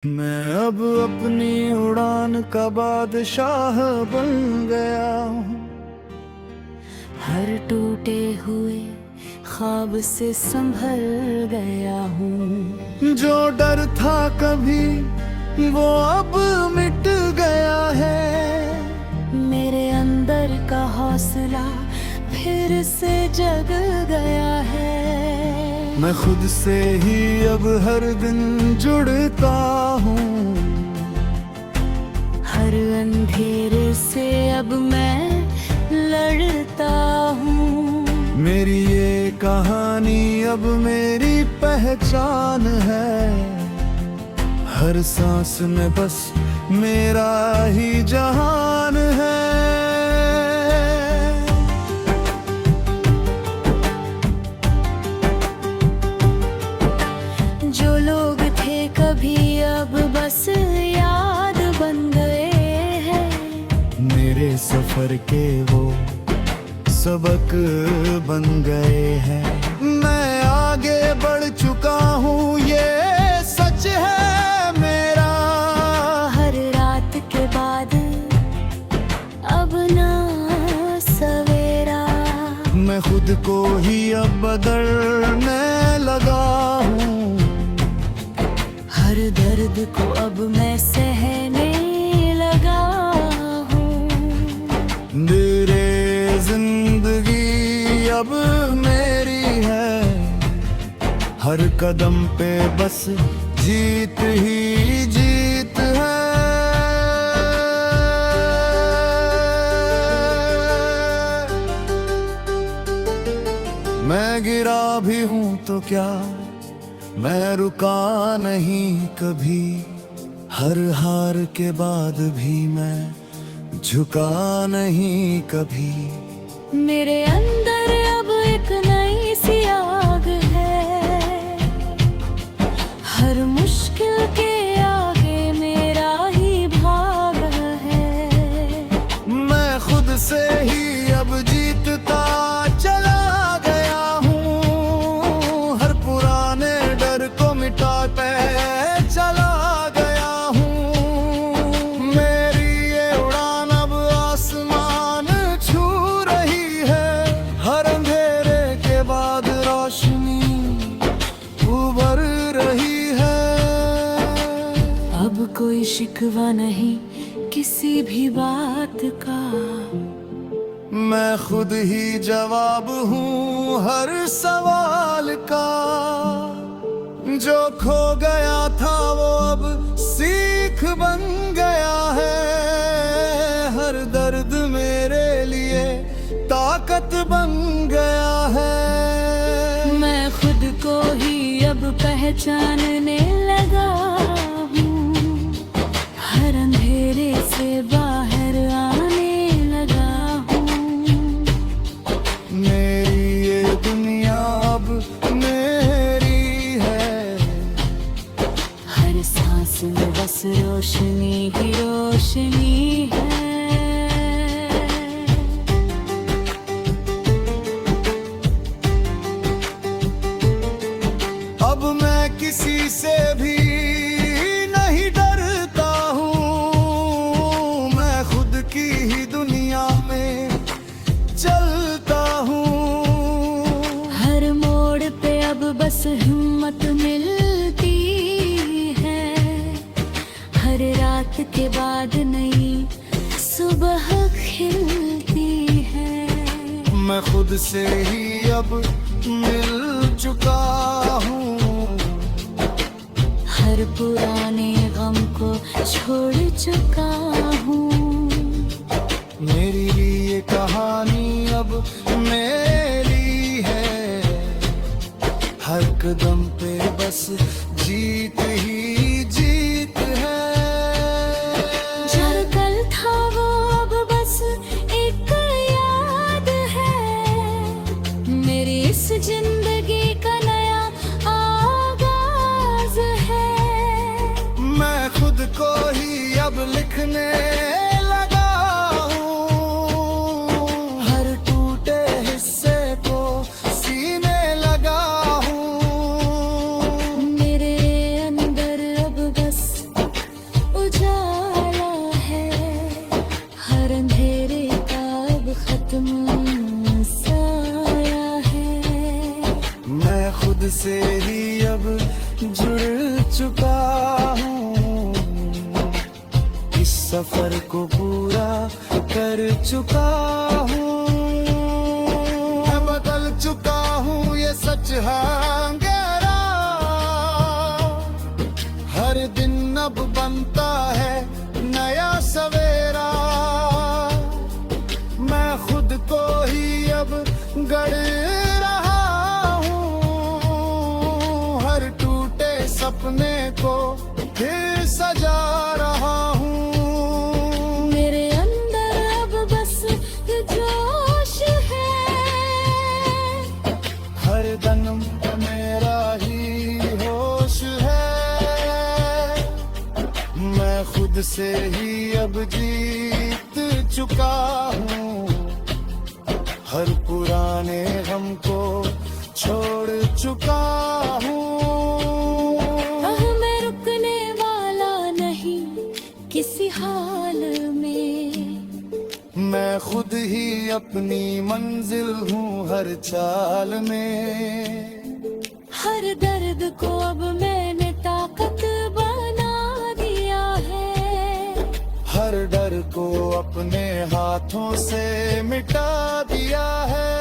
मैं अब अपनी उड़ान का बादशाह बन गया हूँ। हर टूटे हुए ख्वाब से संभल गया हूँ। जो डर था कभी वो अब मिट गया है। मेरे अंदर का हौसला फिर से जग गया है। मैं खुद से ही अब हर दिन जुड़ता हूँ। हर अंधेरे से अब मैं लड़ता हूँ। मेरी ये कहानी अब मेरी पहचान है। हर सांस में बस मेरा ही जहान है। जो लोग थे कभी अब बस याद बन गए हैं। मेरे सफर के वो सबक बन गए हैं। मैं आगे बढ़ चुका हूँ, ये सच है मेरा। हर रात के बाद अब ना सवेरा। मैं खुद को ही अब बदलने लगा हूँ। हर दर्द को अब मैं सहने लगा हूँ। मेरे जिंदगी अब मेरी है। हर कदम पे बस जीत ही जीत है। मैं गिरा भी हूँ तो क्या, मैं रुका नहीं कभी। हर हार के बाद भी मैं झुका नहीं कभी। मेरे अंदर अब एक नई सी आग है। हर मुश्किल के आगे मेरा ही भाग है। मैं खुद से ही अब जीतता चला गया हूँ। हर पुराने डर को मिटा पे चला गया हूँ। मेरी ये उड़ान अब आसमान छू रही है। हर अंधेरे के बाद रोशनी उभर रही है। अब कोई शिकवा नहीं किसी भी बात का। मैं खुद ही जवाब हूँ हर सवाल का। जो खो गया था वो अब सीख बन गया है। हर दर्द मेरे लिए ताकत बन गया है। मैं खुद को ही अब पहचानने लगा हूँ। हर अंधेरे से बाहर आने लगा हूँ। मेरी ये दुनिया अब मेरी है। हर सांस में बस रोशनी ही रोशनी है। अब मैं किसी से भी नहीं डरता हूँ। मैं खुद की ही दुनिया में चलता हूँ। हर मोड़ पे अब बस हिम्मत मिलती है। हर रात के बाद नई सुबह खिलती है। मैं खुद से ही अब मिल चुका हूँ। हर पुराने गम को छोड़ चुका हूँ। मेरी ये कहानी अब मेरी है। हर कदम पे बस जीत ही जीत है। जो कल था वो अब बस एक याद है। मेरी इस जिंदगी का नया आगाज है। मैं खुद को ही अब लिखने लगा हूँ। हर टूटे हिस्से को सीने लगा हूँ। मेरे अंदर अब बस सफर को पूरा कर चुका हूँ। मैं बदल चुका हूँ ये सच है गहरा, हर दिन अब बनता है नया सवेरा। मैं खुद को ही अब गढ़ रहा हूँ, हर टूटे सपने को फिर सजा रहा हूँ। मेरे अंदर अब बस जोश है, हर दम मेरा ही होश है। मैं खुद से ही अब जीत चुका हूँ, हर पुराने गम को छोड़ चुका हूँ। मैं रुकने वाला नहीं किसी हाल में, मैं खुद ही अपनी मंजिल हूँ हर चाल में। हर दर्द को अब मैंने ताकत बना दिया है, हर डर को अपने हाथों से मिटा दिया है।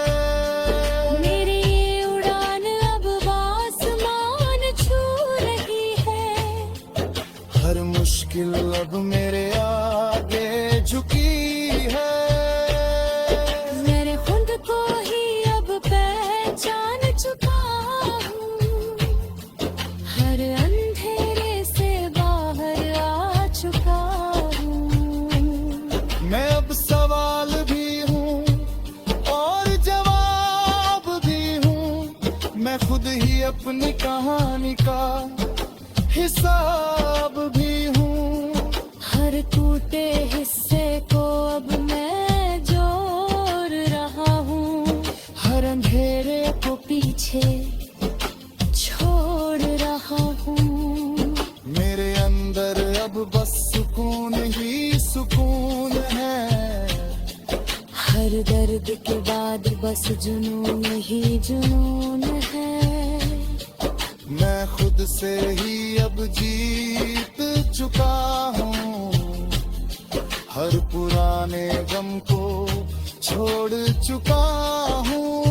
मेरी ये उड़ान अब आसमान छू रही है, हर मुश्किल अब मेरे आगे झुकी है। मैंने खुद को ही अब पहचान चुका हूँ, हर अंधेरे से बाहर आ चुका हूँ। मैं अब सवाल भी हूँ और जवाब भी हूँ, मैं खुद ही अपनी कहानी का हिसाब भी हूँ। हर टूटे हिस्से को अब मैं जोड़ रहा हूँ, हर अंधेरे को पीछे छोड़ रहा हूँ। मेरे अंदर अब बस सुकून ही सुकून है, हर दर्द के बाद बस जुनून ही जुनून है। मैं खुद से ही अब जीत चुका हूँ, हर पुराने गम को छोड़ चुका हूँ।